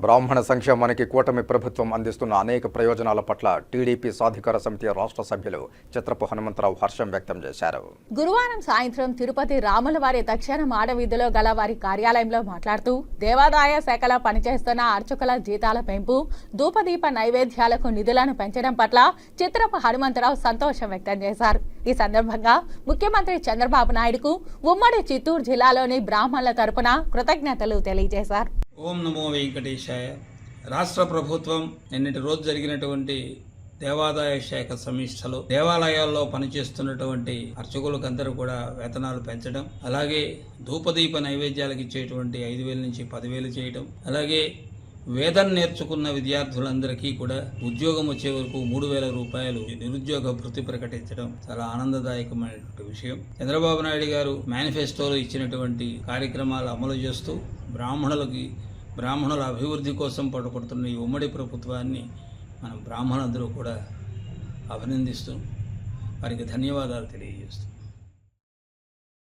బ్రాహ్మణ సంక్షేమానికి కూటమి ప్రభుత్వం అందిస్తున్న అనేక ప్రయోజనాల పట్ల టీడీపీ సాధికార సమితి రాష్ట్ర సభ్యులు చిత్రపు హనుమంతరావు హర్షం వ్యక్తం చేశారు. గురువారం సాయంత్రం తిరుపతి రాములవారి దక్షిణ మాడవీధిలో గల వారి కార్యాలయంలో మాట్లాడుతూ దేవాదాయ శాఖలో పనిచేస్తున్న అర్చకుల జీతాల పెంపు, ధూపదీప నైవేద్యాలకు నిధులను పెంచడం పట్ల చిత్రపు హనుమంతరావు సంతోషం వ్యక్తం చేశారు. ఈ సందర్భంగా ముఖ్యమంత్రి చంద్రబాబు నాయుడుకు ఉమ్మడి చిత్తూరు జిల్లాలోని బ్రాహ్మణుల తరపున కృతజ్ఞతలు తెలియజేశారు. ఓం నమో వెంకటేశాయ. రాష్ట్ర ప్రభుత్వం నిన్నటి రోజు జరిగినటువంటి దేవాదాయ శాఖ సమీక్షలో దేవాలయాల్లో పనిచేస్తున్నటువంటి అర్చకులకందరూ కూడా వేతనాలు పెంచడం, అలాగే ధూపదీప నైవేద్యాలకు ఇచ్చేటువంటి 5,000 నుంచి 10,000 చేయడం, అలాగే వేదం నేర్చుకున్న విద్యార్థులందరికీ కూడా ఉద్యోగం వచ్చే వరకు 3,000 రూపాయలు నిరుద్యోగ భృతి ప్రకటించడం చాలా ఆనందదాయకమైనటువంటి విషయం. చంద్రబాబు నాయుడు గారు మేనిఫెస్టోలో ఇచ్చినటువంటి కార్యక్రమాలు అమలు చేస్తూ బ్రాహ్మణుల అభివృద్ధి కోసం పట్టుబడుతున్న ఈ ఉమ్మడి ప్రభుత్వాన్ని మనం బ్రాహ్మణులందరూ కూడా అభినందిస్తూ వారికి ధన్యవాదాలు తెలియజేస్తూ